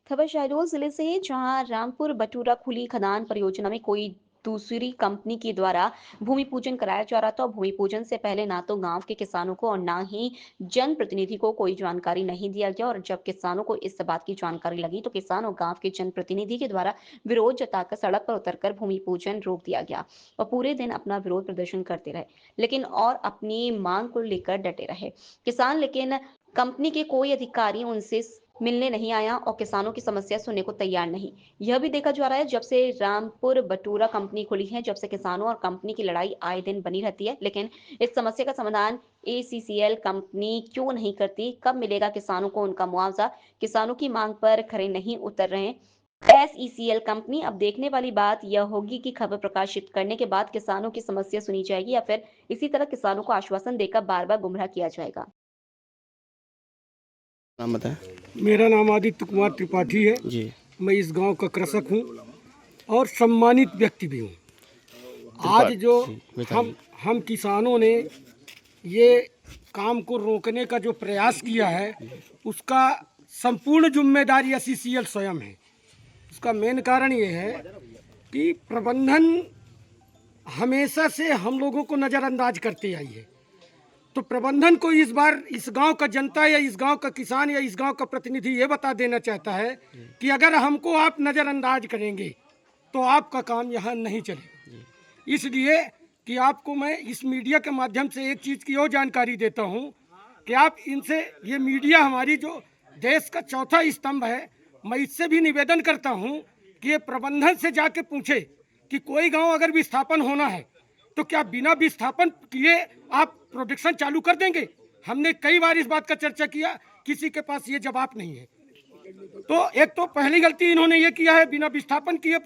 खबर शहडोल जिले से है, जहां रामपुर बटूरा खुली खदान परियोजना में कोई दूसरी कंपनी के द्वारा भूमि पूजन कराया जा रहा था और भूमि पूजन से पहले ना तो गांव के किसानों को और ना ही जनप्रतिनिधि को कोई जानकारी नहीं दिया गया। और जब किसानों को इस बात की जानकारी लगी तो किसान और गांव के जनप्रतिनिधि के द्वारा विरोध जताकर सड़क पर उतरकर भूमि पूजन रोक दिया गया और पूरे दिन अपना विरोध प्रदर्शन करते रहे, लेकिन और अपनी मांग को लेकर डटे रहे किसान। लेकिन कंपनी के कोई अधिकारी उनसे मिलने नहीं आया और किसानों की समस्या सुनने को तैयार नहीं। यह भी देखा जा रहा है, जब से रामपुर बटूरा कंपनी खुली है, जब से किसानों और कंपनी की लड़ाई आए दिन बनी रहती है, लेकिन इस समस्या का समाधान एसीसीएल कंपनी क्यों नहीं करती? कब मिलेगा किसानों को उनका मुआवजा? किसानों की मांग पर खरे नहीं उतर रहे एसईसीएल कंपनी। अब देखने वाली बात यह होगी कि खबर प्रकाशित करने के बाद किसानों की समस्या सुनी जाएगी या फिर इसी तरह किसानों को आश्वासन देकर बार बार गुमराह किया जाएगा। नाम बताएं। मेरा नाम आदित्य कुमार त्रिपाठी है। जी। मैं इस गांव का कृषक हूं और सम्मानित व्यक्ति भी हूं। आज जो जी, बताइए। हम किसानों ने ये काम को रोकने का जो प्रयास किया है, उसका संपूर्ण जिम्मेदारी एसईसीएल स्वयं है। उसका मेन कारण ये है कि प्रबंधन हमेशा से हम लोगों को नज़रअंदाज करते आई है। तो प्रबंधन को इस बार इस गांव का जनता या इस गांव का किसान या इस गांव का प्रतिनिधि ये बता देना चाहता है कि अगर हमको आप नज़रअंदाज करेंगे तो आपका काम यहाँ नहीं चलेगा। इसलिए कि आपको मैं इस मीडिया के माध्यम से एक चीज़ की और जानकारी देता हूँ कि आप इनसे, ये मीडिया हमारी जो देश का चौथा स्तंभ है, मैं इससे भी निवेदन करता हूँ कि ये प्रबंधन से जाके पूछे कि कोई गांव अगर विस्थापन होना है तो क्या बिना विस्थापन किए आप प्रोडक्शन चालू कर देंगे? हमने कई बार इस बात का चर्चा किया, किसी के पास ये जवाब नहीं है। तो एक तो पहली गलती इन्होंने ये किया है, बिना विस्थापन किए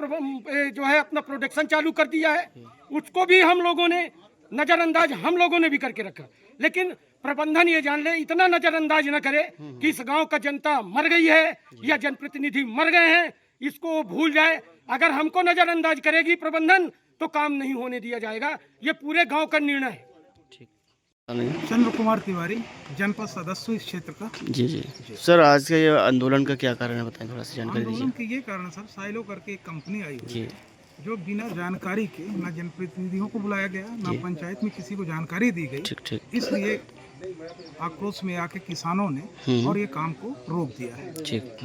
जो है अपना प्रोडक्शन चालू कर दिया है। उसको भी हम लोगों ने नज़रअंदाज हम लोगों ने भी करके रखा। लेकिन प्रबंधन ये जान ले, इतना नज़रअंदाज न करे कि इस गांव का जनता मर गई है या जनप्रतिनिधि मर गए हैं, इसको वो भूल जाए। अगर हमको नज़रअंदाज करेगी प्रबंधन तो काम नहीं होने दिया जाएगा। ये पूरे गांव का निर्णय है। चंद्र कुमार तिवारी, जनपद सदस्य इस क्षेत्र का। जी जी। सर, आज का ये आंदोलन का क्या कारण है, बताएं, थोड़ा सा जानकारी आंदोलन दीजिए। के ये कारण सर, साइलो करके एक कंपनी आई हुई जी है, जो बिना जानकारी के, ना जनप्रतिनिधियों को बुलाया गया, ना जी। पंचायत में किसी को जानकारी दी गई। ठीक ठीक इसलिए आक्रोश में आके किसानों ने और ये काम को रोक दिया है। ठीक।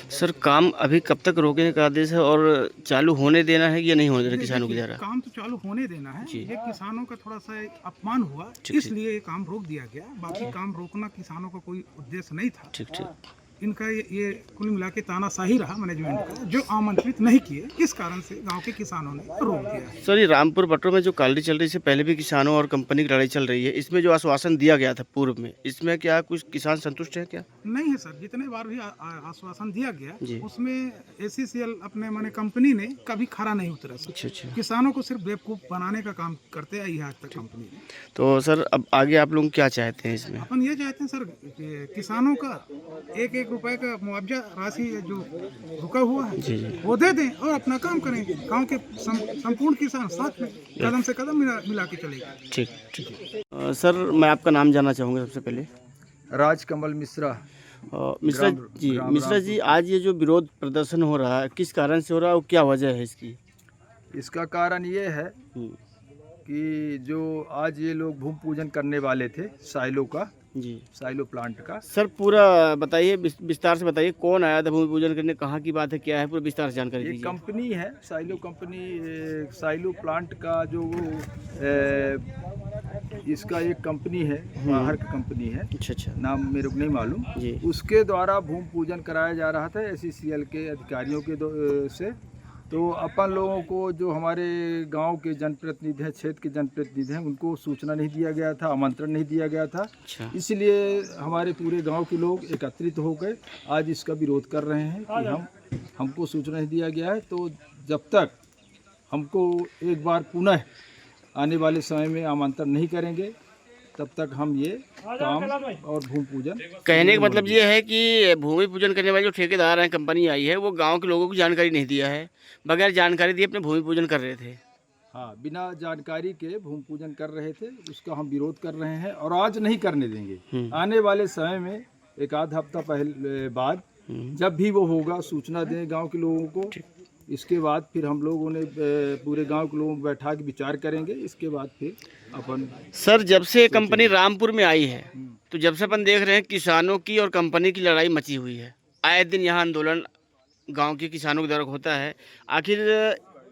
सर, काम अभी कब तक रोकने का आदेश है और चालू होने देना है या नहीं होने देना किसानों की देखिए, द्वारा? काम तो चालू होने देना है। जी। ये किसानों का थोड़ा सा एक अपमान हुआ, ठीक। इसलिए ये काम रोक दिया गया। बाकी काम रोकना किसानों का कोई उद्देश्य नहीं था। ठीक ठीक। इनका ये कुल मिला के तानाशाही रहा मैनेजमेंट का, जो आमंत्रित नहीं किए, इस कारण से गांव के किसानों ने रोक दिया है। सर, ये रामपुर बटूरा में जो कालडी चल रही है, इससे पहले भी किसानों और कंपनी की लड़ाई चल रही है, इसमें जो आश्वासन दिया गया था पूर्व में, इसमें क्या कुछ किसान संतुष्ट है क्या? नहीं है सर, जितने बार भी आश्वासन दिया जी। गया, उसमें एसीसीएल अपने माने कंपनी ने कभी खरा नहीं उतरा सर। अच्छा अच्छा। किसानों को सिर्फ बेवकूफ़ बनाने का काम करते आई है आज तक कंपनी ने। तो सर, अब आगे आप लोग क्या चाहते हैं इसमें? अपन ये चाहते हैं सर कि किसानों का एक एक रुपए का मुआवजा राशि जो रुका हुआ है, जी जी। वो दे दें और अपना काम करें। गांव के संपूर्ण किसान साथ में कदम से कदम मिला के चलेगा। ठीक ठीक। सर, मैं आपका नाम जानना चाहूँगा सबसे पहले। राजकमल मिश्रा। मिश्रा जी, मिश्रा जी, आज ये जो विरोध प्रदर्शन हो रहा है, किस कारण से हो रहा है और क्या वजह है इसकी? इसका कारण ये है हम्म, कि जो आज ये लोग भूमि पूजन करने वाले थे साइलो का, जी। साइलो प्लांट का। सर, पूरा बताइए, विस्तार से बताइए, कौन आया था भूमि पूजन करने, कहाँ की बात है, क्या है, पूरा विस्तार से जानकारी ये दीजिए। कंपनी है साइलो कंपनी, साइलो प्लांट का जो इसका एक कंपनी है, बाहर की कंपनी है, अच्छा अच्छा। नाम मेरे को नहीं मालूम। जी। उसके द्वारा भूमि पूजन कराया जा रहा था एसईसीएल के अधिकारियों के से। तो अपन लोगों को, जो हमारे गांव के जनप्रतिनिधि हैं, क्षेत्र के जनप्रतिनिधि हैं, उनको सूचना नहीं दिया गया था, आमंत्रण नहीं दिया गया था। अच्छा। इसलिए हमारे पूरे गांव के लोग एकत्रित होकर आज इसका विरोध कर रहे हैं कि हमको सूचना नहीं दिया गया है। तो जब तक हमको एक बार पुनः आने वाले समय में आमंत्रण नहीं करेंगे, तब तक हम ये काम और भूमि पूजन। कहने का मतलब ये है कि भूमि पूजन करने वाले जो ठेकेदार हैं, कंपनी आई है, वो गांव के लोगों को जानकारी नहीं दिया है, बगैर जानकारी दिए अपने भूमि पूजन कर रहे थे। हाँ, बिना जानकारी के भूमि पूजन कर रहे थे, उसका हम विरोध कर रहे हैं और आज नहीं करने देंगे। आने वाले समय में एक आध हफ्ता पहले बाद जब भी वो होगा सूचना दें गांव के लोगों को। इसके बाद फिर हम लोगों ने पूरे गांव के लोगों को बैठा के विचार करेंगे। इसके बाद फिर अपन सर जब से कंपनी रामपुर में आई है तो जब से अपन देख रहे हैं किसानों की और कंपनी की लड़ाई मची हुई है। आए दिन यहाँ आंदोलन गांव के किसानों के द्वारा होता है। आखिर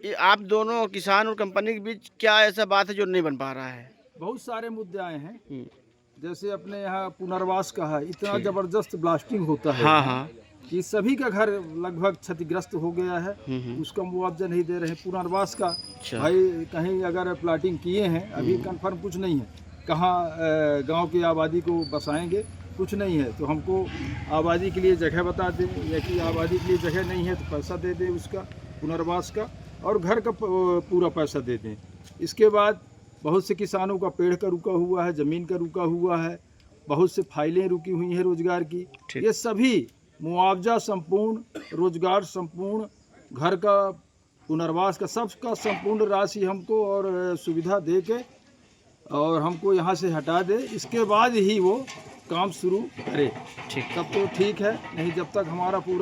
ये आप दोनों किसान और कंपनी के बीच क्या ऐसा बात है जो नहीं बन पा रहा है? बहुत सारे मुद्दे आए हैं। जैसे अपने यहाँ पुनर्वास का है, इतना जबरदस्त ब्लास्टिंग होता है हाँ हाँ कि सभी का घर लगभग क्षतिग्रस्त हो गया है। उसका मुआवजा नहीं दे रहे हैं। पुनर्वास का भाई कहीं अगर प्लाटिंग किए हैं, अभी कंफर्म कुछ नहीं है कहाँ गांव की आबादी को बसाएंगे, कुछ नहीं है। तो हमको आबादी के लिए जगह बता दें, या कि आबादी के लिए जगह नहीं है तो पैसा दे दें उसका पुनर्वास का, और घर का पूरा पैसा दे दें। इसके बाद बहुत से किसानों का पेड़ का रुका हुआ है, ज़मीन का रुका हुआ है, बहुत से फाइलें रुकी हुई हैं रोजगार की। ये सभी मुआवजा संपूर्ण, रोजगार संपूर्ण, घर का पुनर्वास का सबका संपूर्ण राशि हमको और सुविधा दे के और हमको यहाँ से हटा दे। इसके बाद ही वो काम शुरू करे, तब तो ठीक है, नहीं जब तक हमारा पूरा